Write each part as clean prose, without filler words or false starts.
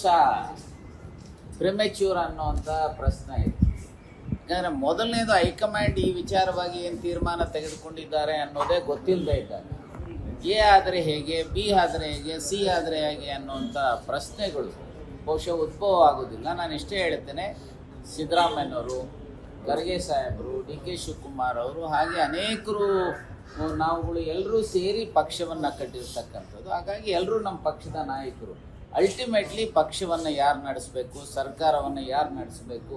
ಸಹ ಪ್ರಿಮೆಚ್ಯೂರ್ ಅನ್ನುವಂಥ ಪ್ರಶ್ನೆ ಇದೆ. ಯಾಕಂದರೆ ಮೊದಲನೇದು ಹೈಕಮಾಂಡ್ ಈ ವಿಚಾರವಾಗಿ ಏನು ತೀರ್ಮಾನ ತೆಗೆದುಕೊಂಡಿದ್ದಾರೆ ಅನ್ನೋದೇ ಗೊತ್ತಿಲ್ಲದೆ ಇದ್ದಾರೆ. ಎ ಆದರೆ ಹೇಗೆ, ಬಿ ಆದರೆ ಹೇಗೆ, ಸಿ ಆದರೆ ಹೇಗೆ ಅನ್ನುವಂಥ ಪ್ರಶ್ನೆಗಳು ಬಹುಶಃ ಉದ್ಭವ ಆಗೋದಿಲ್ಲ. ನಾನು ಇಷ್ಟೇ ಹೇಳ್ತೇನೆ, ಸಿದ್ದರಾಮಯ್ಯನವರು, ಖರ್ಗೆ ಸಾಹೇಬರು, ಡಿ ಕೆ ಶಿವಕುಮಾರ್ ಅವರು, ಹಾಗೆ ಅನೇಕರು ನಾವುಗಳು ಎಲ್ಲರೂ ಸೇರಿ ಪಕ್ಷವನ್ನು ಕಟ್ಟಿರ್ತಕ್ಕಂಥದ್ದು. ಹಾಗಾಗಿ ಎಲ್ಲರೂ ನಮ್ಮ ಪಕ್ಷದ ನಾಯಕರು. ಅಲ್ಟಿಮೇಟ್ಲಿ ಪಕ್ಷವನ್ನು ಯಾರು ನಡೆಸಬೇಕು, ಸರ್ಕಾರವನ್ನು ಯಾರು ನಡೆಸಬೇಕು,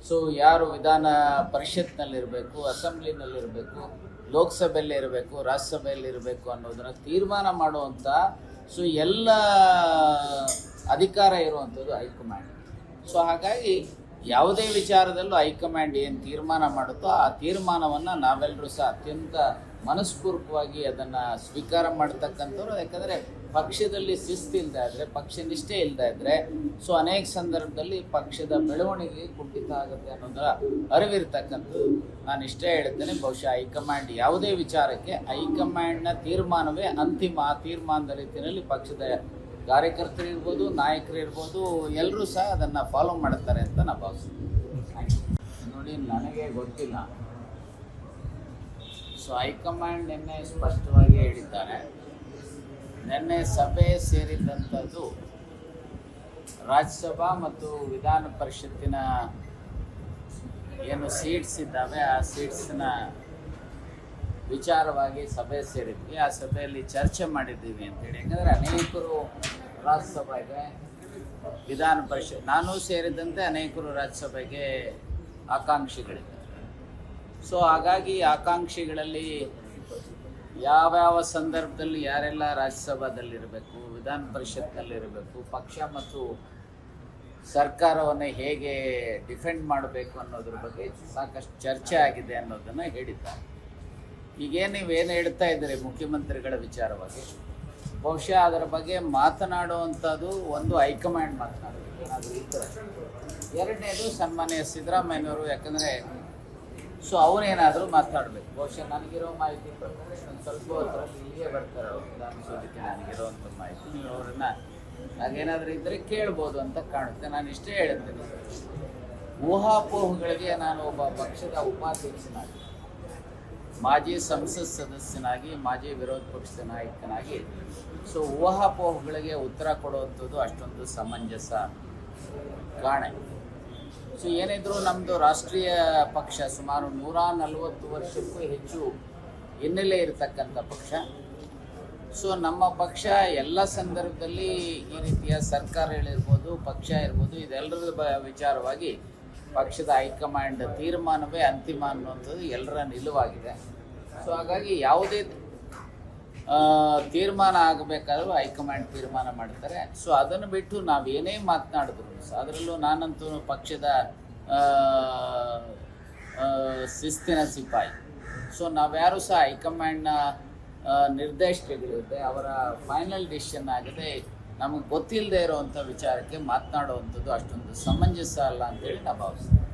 ಸೊ ಯಾರು ವಿಧಾನ ಪರಿಷತ್ನಲ್ಲಿರಬೇಕು, ಅಸೆಂಬ್ಲಿನಲ್ಲಿರಬೇಕು, ಲೋಕಸಭೆಯಲ್ಲಿ ಇರಬೇಕು, ರಾಜ್ಯಸಭೆಯಲ್ಲಿ ಇರಬೇಕು ಅನ್ನೋದನ್ನು ತೀರ್ಮಾನ ಮಾಡುವಂಥ ಸೊ ಎಲ್ಲ ಅಧಿಕಾರ ಇರುವಂಥದ್ದು ಹೈಕಮಾಂಡ್. ಸೊ ಹಾಗಾಗಿ ಯಾವುದೇ ವಿಚಾರದಲ್ಲೂ ಹೈಕಮಾಂಡ್ ಏನು ತೀರ್ಮಾನ ಮಾಡುತ್ತೋ ಆ ತೀರ್ಮಾನವನ್ನು ನಾವೆಲ್ಲರೂ ಸಹ ಅತ್ಯಂತ ಮನಸ್ಪೂರ್ವಕವಾಗಿ ಅದನ್ನು ಸ್ವೀಕಾರ ಮಾಡ್ತಕ್ಕಂಥವ್ರು. ಯಾಕಂದರೆ ಪಕ್ಷದಲ್ಲಿ ಶಿಸ್ತಿಲ್ಲದೆ ಆದರೆ, ಪಕ್ಷ ನಿಷ್ಠೆ ಇಲ್ಲದೆ ಇದ್ದರೆ ಸೊ ಅನೇಕ ಸಂದರ್ಭದಲ್ಲಿ ಪಕ್ಷದ ಬೆಳವಣಿಗೆ ಕುಂಠಿತ ಆಗುತ್ತೆ ಅನ್ನೋದರ ಅರಿವಿರ್ತಕ್ಕಂಥದ್ದು. ನಾನು ಇಷ್ಟೇ ಹೇಳ್ತೇನೆ, ಬಹುಶಃ ಹೈಕಮಾಂಡ್ ಯಾವುದೇ ವಿಚಾರಕ್ಕೆ ಹೈಕಮಾಂಡ್ನ ತೀರ್ಮಾನವೇ ಅಂತಿಮ. ಆ ತೀರ್ಮಾನದ ರೀತಿಯಲ್ಲಿ ಪಕ್ಷದ ಕಾರ್ಯಕರ್ತರು ಇರ್ಬೋದು, ನಾಯಕರು ಇರ್ಬೋದು, ಎಲ್ಲರೂ ಸಹ ಅದನ್ನು ಫಾಲೋ ಮಾಡ್ತಾರೆ ಅಂತ ನಾನು ಭಾವಿಸ್ತೀನಿ. ನೋಡಿ, ನನಗೆ ಗೊತ್ತಿಲ್ಲ. ಸೊ ಹೈಕಮಾಂಡ್ ನಿನ್ನೆ ಸ್ಪಷ್ಟವಾಗಿ ಹೇಳಿದ್ದಾರೆ. ನಿನ್ನೆ ಸಭೆ ಸೇರಿದಂಥದ್ದು ರಾಜ್ಯಸಭಾ ಮತ್ತು ವಿಧಾನ ಪರಿಷತ್ತಿನ ಏನು ಸೀಟ್ಸ್ ಇದ್ದಾವೆ ಆ ಸೀಟ್ಸ್ನ ವಿಚಾರವಾಗಿ ಸಭೆ ಸೇರಿದ್ವಿ. ಆ ಸಭೆಯಲ್ಲಿ ಚರ್ಚೆ ಮಾಡಿದ್ದೀವಿ ಅಂತೇಳಿ. ಯಾಕಂದರೆ ಅನೇಕರು ರಾಜ್ಯಸಭೆಗೆ, ವಿಧಾನ ಪರಿಷತ್, ನಾನು ಸೇರಿದಂತೆ ಅನೇಕರು ರಾಜ್ಯಸಭೆಗೆ ಆಕಾಂಕ್ಷಿಗಳಿದ್ದಾರೆ. ಸೊ ಹಾಗಾಗಿ ಆಕಾಂಕ್ಷಿಗಳಲ್ಲಿ ಯಾವ್ಯಾವ ಸಂದರ್ಭದಲ್ಲಿ ಯಾರೆಲ್ಲ ರಾಜ್ಯಸಭಾದಲ್ಲಿರಬೇಕು, ವಿಧಾನ ಪರಿಷತ್ನಲ್ಲಿರಬೇಕು, ಪಕ್ಷ ಮತ್ತು ಸರ್ಕಾರವನ್ನು ಹೇಗೆ ಡಿಫೆಂಡ್ ಮಾಡಬೇಕು ಅನ್ನೋದ್ರ ಬಗ್ಗೆ ಸಾಕಷ್ಟು ಚರ್ಚೆ ಆಗಿದೆ ಅನ್ನೋದನ್ನು ಹೇಳಿದ್ದಾರೆ. ಈಗೇನು ನೀವೇನು ಹೇಳ್ತಾ ಇದ್ದೀರಿ ಮುಖ್ಯಮಂತ್ರಿಗಳ ವಿಚಾರವಾಗಿ, ಬಹುಶಃ ಅದರ ಬಗ್ಗೆ ಮಾತನಾಡುವಂಥದ್ದು ಒಂದು ಹೈಕಮಾಂಡ್ ಮಾತನಾಡಬೇಕು, ಏನಾದರೂ ಇದ್ದರೆ. ಎರಡನೇದು ಸನ್ಮಾನ್ಯ ಸಿದ್ದರಾಮಯ್ಯನವರು, ಯಾಕಂದರೆ ಸೊ ಅವರೇನಾದರೂ ಮಾತನಾಡಬೇಕು. ಬಹುಶಃ ನನಗಿರೋ ಮಾಹಿತಿ ಪ್ರಕಾರ ಒಂದು ಸ್ವಲ್ಪ ಹೊತ್ತರಲ್ಲಿ ಇಲ್ಲಿಗೆ ಬರ್ತಾರೆ ಅವರು ವಿಧಾನಸೌಧಕ್ಕೆ. ನನಗಿರೋವಂಥ ಮಾಹಿತಿ, ನೀವು ಅವರನ್ನು ಹಾಗೇನಾದರೂ ಇದ್ದರೆ ಕೇಳ್ಬೋದು ಅಂತ ಕಾಣುತ್ತೆ. ನಾನು ಇಷ್ಟೇ ಹೇಳ್ತೀನಿ, ಊಹಾಪೋಹಗಳಿಗೆ ನಾನು ಒಬ್ಬ ಪಕ್ಷದ ಉಪಾಧ್ಯಕ್ಷನಾಗಿ, ಮಾಜಿ ಸಂಸತ್ ಸದಸ್ಯನಾಗಿ, ಮಾಜಿ ವಿರೋಧ ಪಕ್ಷದ ನಾಯಕನಾಗಿ ಸೊ ಊಹಾಪೋಹಗಳಿಗೆ ಉತ್ತರ ಕೊಡುವಂಥದ್ದು ಅಷ್ಟೊಂದು ಸಮಂಜಸ ಕಾಣೆ. ಸೊ ಏನಿದ್ರು ನಮ್ಮದು ರಾಷ್ಟ್ರೀಯ ಪಕ್ಷ ಸುಮಾರು 140 ವರ್ಷಕ್ಕೂ ಹೆಚ್ಚು ಹಿನ್ನೆಲೆ ಇರತಕ್ಕಂಥ ಪಕ್ಷ. ಸೊ ನಮ್ಮ ಪಕ್ಷ ಎಲ್ಲ ಸಂದರ್ಭದಲ್ಲಿ ಈ ರೀತಿಯ ಸರ್ಕಾರಗಳಿರ್ಬೋದು, ಪಕ್ಷ ಇರ್ಬೋದು, ಇದೆಲ್ಲರ ವಿಚಾರವಾಗಿ ಪಕ್ಷದ ಹೈಕಮಾಂಡ್ ತೀರ್ಮಾನವೇ ಅಂತಿಮ ಅನ್ನುವಂಥದ್ದು ಎಲ್ಲರ ನಿಲುವಾಗಿದೆ. ಸೊ ಹಾಗಾಗಿ ಯಾವುದೇ ತೀರ್ಮಾನ ಆಗಬೇಕಾದ್ರೂ ಹೈಕಮಾಂಡ್ ತೀರ್ಮಾನ ಮಾಡ್ತಾರೆ. ಸೊ ಅದನ್ನು ಬಿಟ್ಟು ನಾವೇನೇ ಮಾತನಾಡಿದ್ರು ಸಹ, ಅದರಲ್ಲೂ ನಾನಂತೂ ಪಕ್ಷದ ಶಿಸ್ತಿನ ಸಿಪಾಯಿ. ಸೊ ನಾವ್ಯಾರೂ ಸಹ ಹೈಕಮಾಂಡ್ನ ನಿರ್ದೇಶಕಗಳಿರುತ್ತೆ, ಅವರ ಫೈನಲ್ ಡಿಸಿಷನ್ ಆಗಿದೆ. ನಮಗೆ ಗೊತ್ತಿಲ್ಲದೆ ಇರೋವಂಥ ವಿಚಾರಕ್ಕೆ ಮಾತನಾಡುವಂಥದ್ದು ಅಷ್ಟೊಂದು ಸಮಂಜಸ ಅಲ್ಲ ಅಂತೇಳಿ ನಾನು ಭಾವಿಸ್ತೀನಿ.